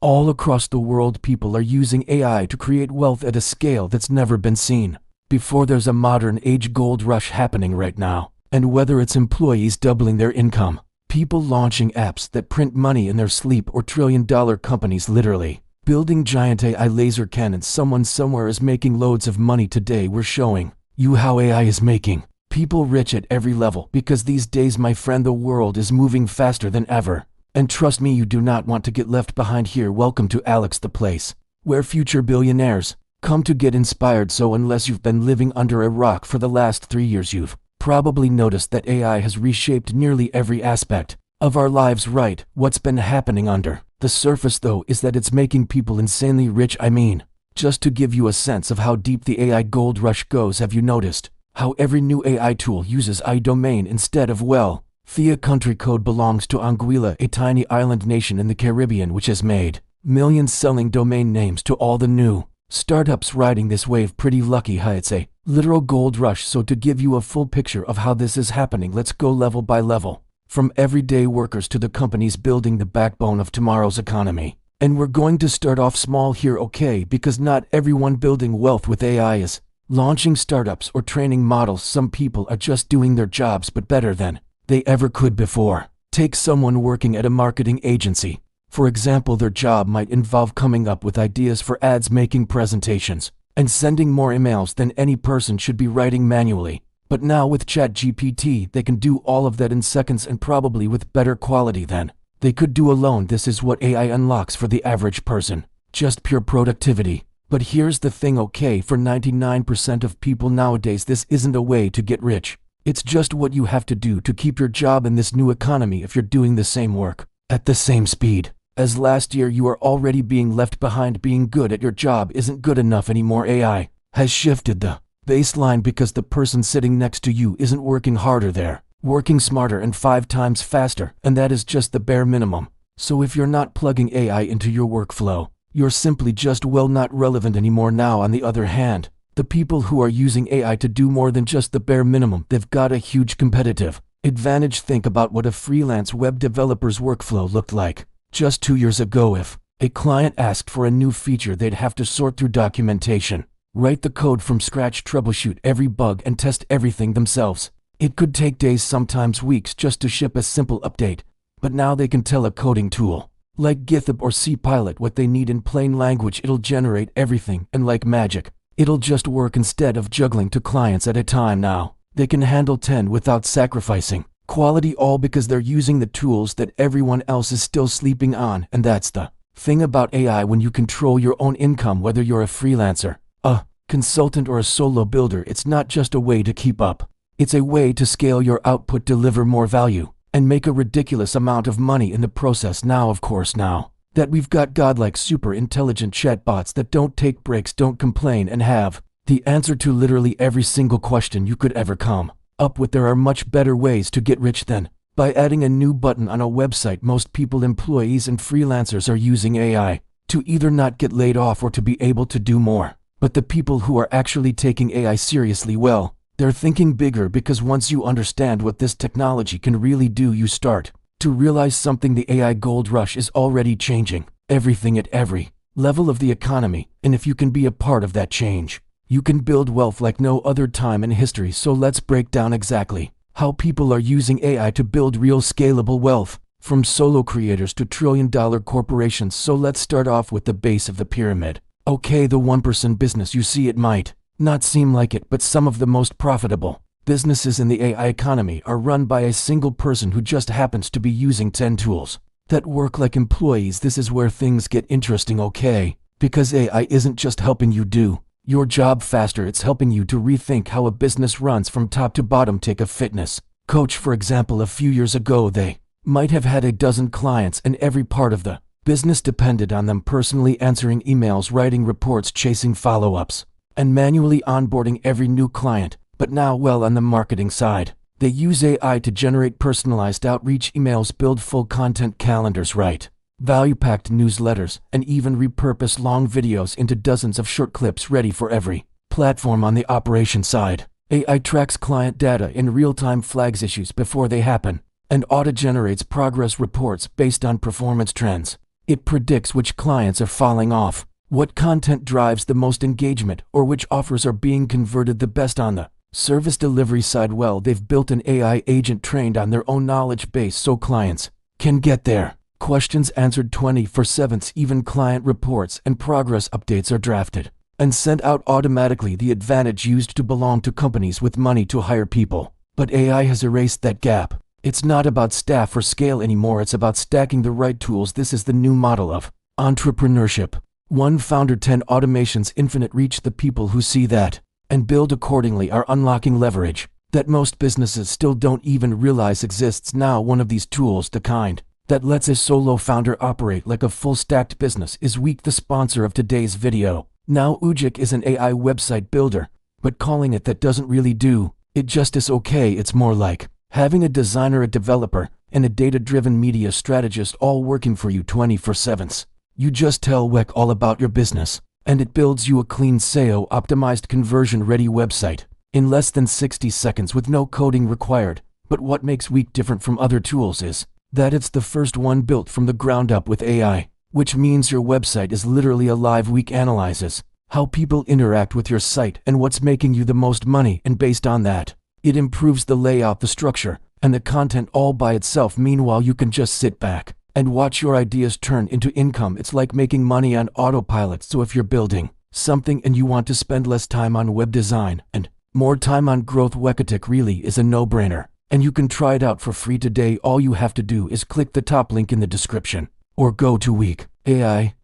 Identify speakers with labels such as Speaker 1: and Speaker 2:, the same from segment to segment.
Speaker 1: All across the world, people are using AI to create wealth at a scale that's never been seen before. There's a modern age gold rush happening right now. And whether it's employees doubling their income, people launching apps that print money in their sleep, or trillion-dollar companies literally building giant AI laser cannons, someone somewhere is making loads of money today. We're showing you how AI is making people rich at every level, because these days, my friend, the world is moving faster than ever. And trust me, you do not want to get left behind here. Welcome to Alex, the place where future billionaires come to get inspired. So unless you've been living under a rock for the last 3 years, you've probably noticed that AI has reshaped nearly every aspect of our lives, right? What's been happening under the surface, though, is that it's making people insanely rich. I mean, just to give you a sense of how deep the AI gold rush goes, have you noticed how every new AI tool uses a domain instead of, well, Thea country code belongs to Anguilla, a tiny island nation in the Caribbean, which has made millions selling domain names to all the new startups riding this wave. Pretty lucky, huh? It's a literal gold rush. So to give you a full picture of how this is happening, let's go level by level, from everyday workers to the companies building the backbone of tomorrow's economy. And we're going to start off small here, okay? Because not everyone building wealth with AI is launching startups or training models. Some people are just doing their jobs, but better than they ever could before. Take someone working at a marketing agency. For example, their job might involve coming up with ideas for ads, making presentations, and sending more emails than any person should be writing manually. But now with ChatGPT, they can do all of that in seconds, and probably with better quality than they could do alone. This is what AI unlocks for the average person. Just pure productivity. But here's the thing, okay? For 99% of people nowadays, this isn't a way to get rich. It's just what you have to do to keep your job in this new economy. If you're doing the same work at the same speed as last year, you are already being left behind. Being good at your job isn't good enough anymore. AI has shifted the baseline because the person sitting next to you isn't working harder, they're working smarter and 5 times faster, and that is just the bare minimum. So if you're not plugging AI into your workflow, you're simply just, well, not relevant anymore. Now, on the other hand, the people who are using AI to do more than just the bare minimum, they've got a huge competitive advantage. Think about what a freelance web developer's workflow looked like just 2 years ago. If a client asked for a new feature, they'd have to sort through documentation, write the code from scratch, troubleshoot every bug, and test everything themselves. It could take days, sometimes weeks, just to ship a simple update. But now they can tell a coding tool like GitHub or Copilot what they need in plain language. It'll generate everything, and like magic, it'll just work. Instead of juggling 2 clients at a time, now they can handle 10 without sacrificing quality, all because they're using the tools that everyone else is still sleeping on. And that's the thing about AI. When you control your own income, whether you're a freelancer, a consultant, or a solo builder, it's not just a way to keep up. It's a way to scale your output, deliver more value, and make a ridiculous amount of money in the process. Now, of course, now that we've got godlike super intelligent chatbots that don't take breaks, don't complain, and have the answer to literally every single question you could ever come up with, there are much better ways to get rich than by adding a new button on a website. Most people, employees and freelancers, are using AI to either not get laid off or to be able to do more. But the people who are actually taking AI seriously, well, they're thinking bigger, because once you understand what this technology can really do, you start to realize something. The AI gold rush is already changing everything at every level of the economy, and if you can be a part of that change, you can build wealth like no other time in history. So let's break down exactly how people are using AI to build real scalable wealth, from solo creators to trillion-dollar corporations. So let's start off with the base of the pyramid. Okay, the 1% business. You see, it might not seem like it, but some of the most profitable businesses in the AI economy are run by a single person who just happens to be using 10 tools that work like employees. This is where things get interesting, okay? Because AI isn't just helping you do your job faster, it's helping you to rethink how a business runs from top to bottom. Take a fitness coach, for example. A few years ago, they might have had a dozen clients, and every part of the business depended on them personally answering emails, writing reports, chasing follow-ups, and manually onboarding every new client. But now, well, on the marketing side, they use AI to generate personalized outreach emails, build full content calendars, write value-packed newsletters, and even repurpose long videos into dozens of short clips ready for every platform. On the operation side, AI tracks client data in real time, flags issues before they happen, and auto-generates progress reports based on performance trends. It predicts which clients are falling off, what content drives the most engagement, or which offers are being converted the best on the service delivery side. Well, they've built an AI agent trained on their own knowledge base so clients can get their questions answered 24/7. Even client reports and progress updates are drafted and sent out automatically, the advantage used to belong to companies with money to hire people. But AI has erased that gap. It's not about staff or scale anymore, it's about stacking the right tools. This is the new model of entrepreneurship. One founder, 10 automations, infinite reach. The people who see that and build accordingly are unlocking leverage that most businesses still don't even realize exists. Now, one of these tools, the kind that lets a solo founder operate like a full-stacked business, is Week, the sponsor of today's video. Now, Ujik is an AI website builder, but calling it that doesn't really do it justice. Okay, it's more like having a designer, a developer, and a data-driven media strategist all working for you 24/7. You just tell WEC all about your business, and it builds you a clean SEO-optimized, conversion-ready website in less than 60 seconds with no coding required. But what makes Week different from other tools is that it's the first one built from the ground up with AI, which means your website is literally alive. Week analyzes how people interact with your site and what's making you the most money, and based on that, it improves the layout, the structure, and the content all by itself. Meanwhile, you can just sit back and watch your ideas turn into income. It's like making money on autopilot. So if you're building something and you want to spend less time on web design and more time on growth, Wekitic really is a no-brainer. And you can try it out for free today. All you have to do is click the top link in the description or go to Week AI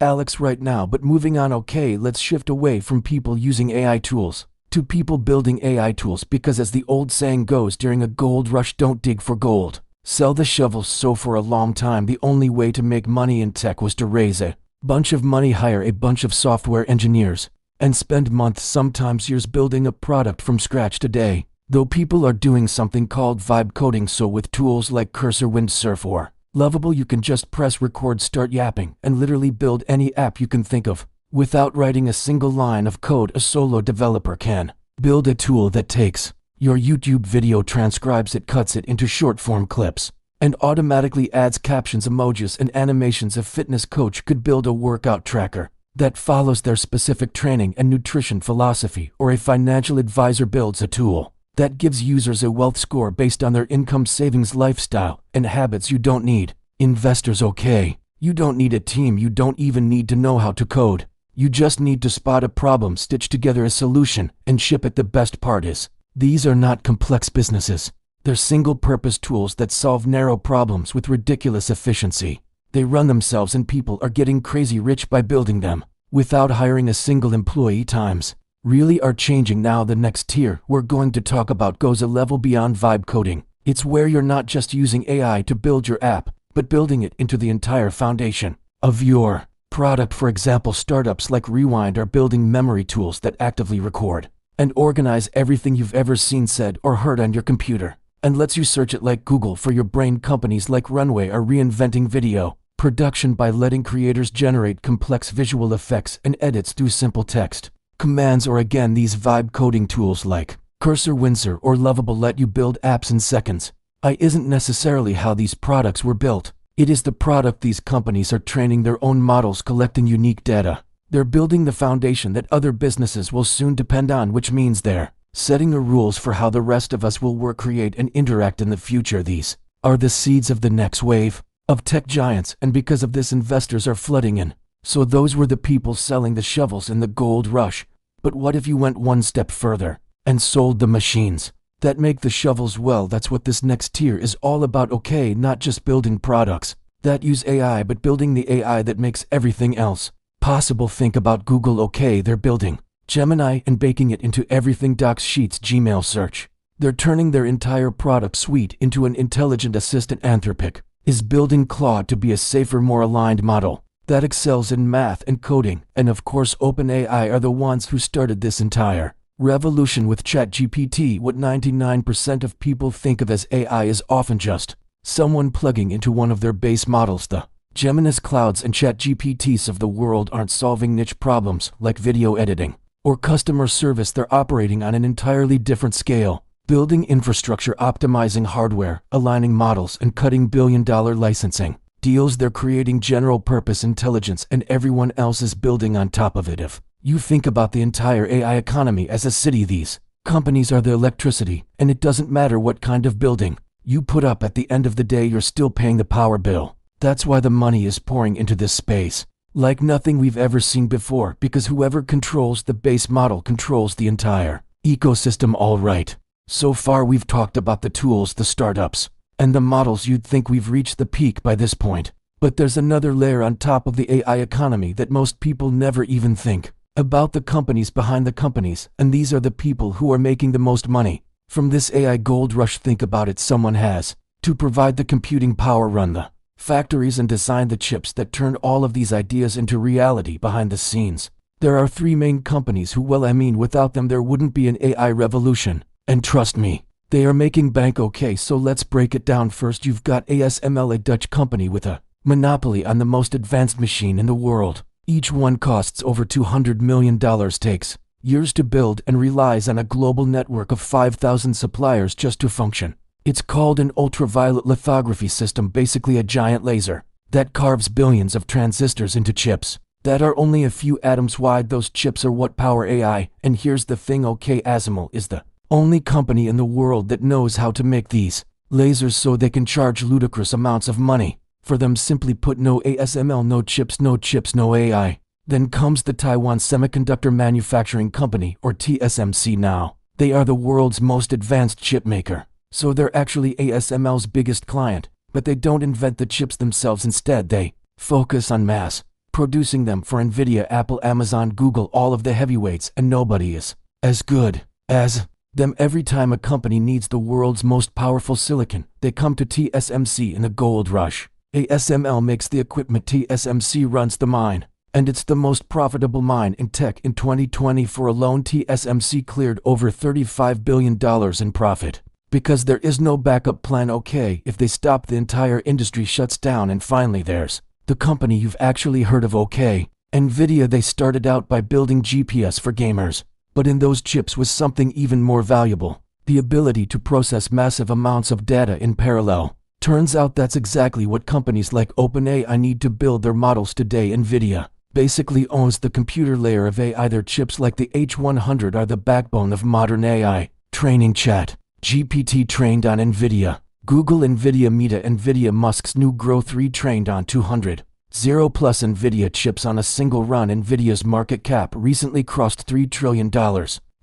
Speaker 1: Alex right now. But moving on, okay, let's shift away from people using AI tools to people building AI tools, because as the old saying goes, during a gold rush, don't dig for gold, sell the shovels. So for a long time, the only way to make money in tech was to raise a bunch of money, hire a bunch of software engineers, and spend months, sometimes years, building a product from scratch. Today, though, people are doing something called vibe coding. So with tools like Cursor, Windsurf, or Lovable, you can just press record, start yapping, and literally build any app you can think of without writing a single line of code. A solo developer can build a tool that takes your YouTube video, transcribes it, cuts it into short-form clips, and automatically adds captions, emojis, and animations. A fitness coach could build a workout tracker that follows their specific training and nutrition philosophy, or a financial advisor builds a tool that gives users a wealth score based on their income, savings, lifestyle, and habits. You don't need investors, okay? You don't need a team. You don't even need to know how to code. You just need to spot a problem, stitch together a solution, and ship it. The best part is, these are not complex businesses. They're single-purpose tools that solve narrow problems with ridiculous efficiency. They run themselves, and people are getting crazy rich by building them without hiring a single employee. Times really are changing now. The next tier we're going to talk about goes a level beyond vibe coding. It's where you're not just using AI to build your app, but building it into the entire foundation of your product. For example, startups like Rewind are building memory tools that actively record and organize everything you've ever seen, said, or heard on your computer, and lets you search it like Google for your brain. Companies like Runway are reinventing video production by letting creators generate complex visual effects and edits through simple text commands. Or again, these vibe coding tools like Cursor, Windsurf, or Lovable let you build apps in seconds. AI isn't necessarily how these products were built. It is the product. These companies are training their own models, collecting unique data. They're building the foundation that other businesses will soon depend on, which means they're setting the rules for how the rest of us will work, create, and interact in the future. These are the seeds of the next wave of tech giants, and because of this, investors are flooding in. So those were the people selling the shovels in the gold rush. But what if you went one step further and sold the machines that make the shovels? Well, that's what this next tier is all about. Okay, not just building products that use AI, but building the AI that makes everything else possible. Think about Google. Okay, they're building Gemini and baking it into everything: Docs, Sheets, Gmail, Search. They're turning their entire product suite into an intelligent assistant. Anthropic is building Claude to be a safer, more aligned model that excels in math and coding. And of course, OpenAI are the ones who started this entire revolution with ChatGPT. What 99% of people think of as AI is often just someone plugging into one of their base models. The Gemini's, Clouds, and ChatGPTs of the world aren't solving niche problems like video editing or customer service. They're operating on an entirely different scale, building infrastructure, optimizing hardware, aligning models, and cutting billion-dollar licensing deals. They're creating general purpose intelligence and everyone else is building on top of it. If you think about the entire AI economy as a city, these companies are the electricity, and it doesn't matter what kind of building you put up, at the end of the day you're still paying the power bill. That's why the money is pouring into this space like nothing we've ever seen before, because whoever controls the base model controls the entire ecosystem. All right, so far we've talked about the tools, the startups, and the models. You'd think we've reached the peak by this point, but there's another layer on top of the AI economy that most people never even think about: the companies behind the companies, and these are the people who are making the most money from this AI gold rush. Think about it, someone has to provide the computing power, run the factories, and design the chips that turn all of these ideas into reality behind the scenes. There are three main companies who, well, I mean, without them there wouldn't be an AI revolution. And trust me, they are making bank. Okay, so let's break it down. First, you've got ASML, a Dutch company with a monopoly on the most advanced machine in the world. Each one costs over $200 million, takes years to build, and relies on a global network of 5,000 suppliers just to function. It's called an ultraviolet lithography system, basically a giant laser that carves billions of transistors into chips that are only a few atoms wide. Those chips are what power AI. And here's the thing, okay, ASML is the only company in the world that knows how to make these lasers, so they can charge ludicrous amounts of money for them. Simply put, no ASML, no chips, no chips, no AI. Then comes the Taiwan Semiconductor Manufacturing Company, or TSMC. Now, they are the world's most advanced chip maker. So they're actually ASML's biggest client, but they don't invent the chips themselves. Instead, they focus on mass producing them for Nvidia, Apple, Amazon, Google, all of the heavyweights, and nobody is as good as them. Every time a company needs the world's most powerful silicon, they come to TSMC in a gold rush. ASML makes the equipment, TSMC runs the mine, and it's the most profitable mine in tech. In 2024 alone, TSMC cleared over $35 billion in profit. Because there is no backup plan. Okay, if they stop, the entire industry shuts down. And finally, there's the company you've actually heard of, okay, Nvidia. They started out by building GPS for gamers, but in those chips was something even more valuable: the ability to process massive amounts of data in parallel. Turns out that's exactly what companies like OpenAI need to build their models today. Nvidia basically owns the computer layer of AI. Their chips like the H100 are the backbone of modern AI training. ChatGPT trained on Nvidia. Google, Nvidia, Meta, Nvidia, Musk's new Grow 3 trained on 200 plus Nvidia chips on a single run. Nvidia's market cap recently crossed $3 trillion,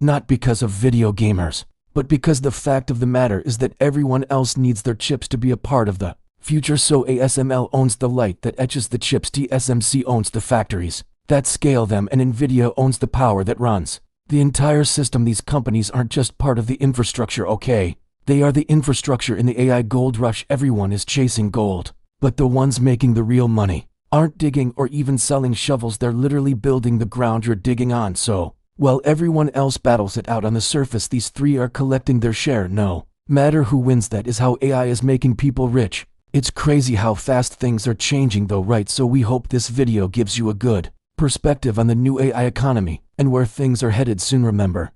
Speaker 1: not because of video gamers, but because the fact of the matter is that everyone else needs their chips to be a part of the future. So ASML owns the light that etches the chips, TSMC owns the factories that scale them, and Nvidia owns the power that runs the entire system. These companies aren't just part of the infrastructure, okay? They are the infrastructure in the AI gold rush. Everyone is chasing gold, but the ones making the real money aren't digging or even selling shovels. They're literally building the ground you're digging on. So, while everyone else battles it out on the surface, these three are collecting their share. No matter who wins, that is how AI is making people rich. It's crazy how fast things are changing though, right? So we hope this video gives you a good perspective on the new AI economy and where things are headed soon. Remember,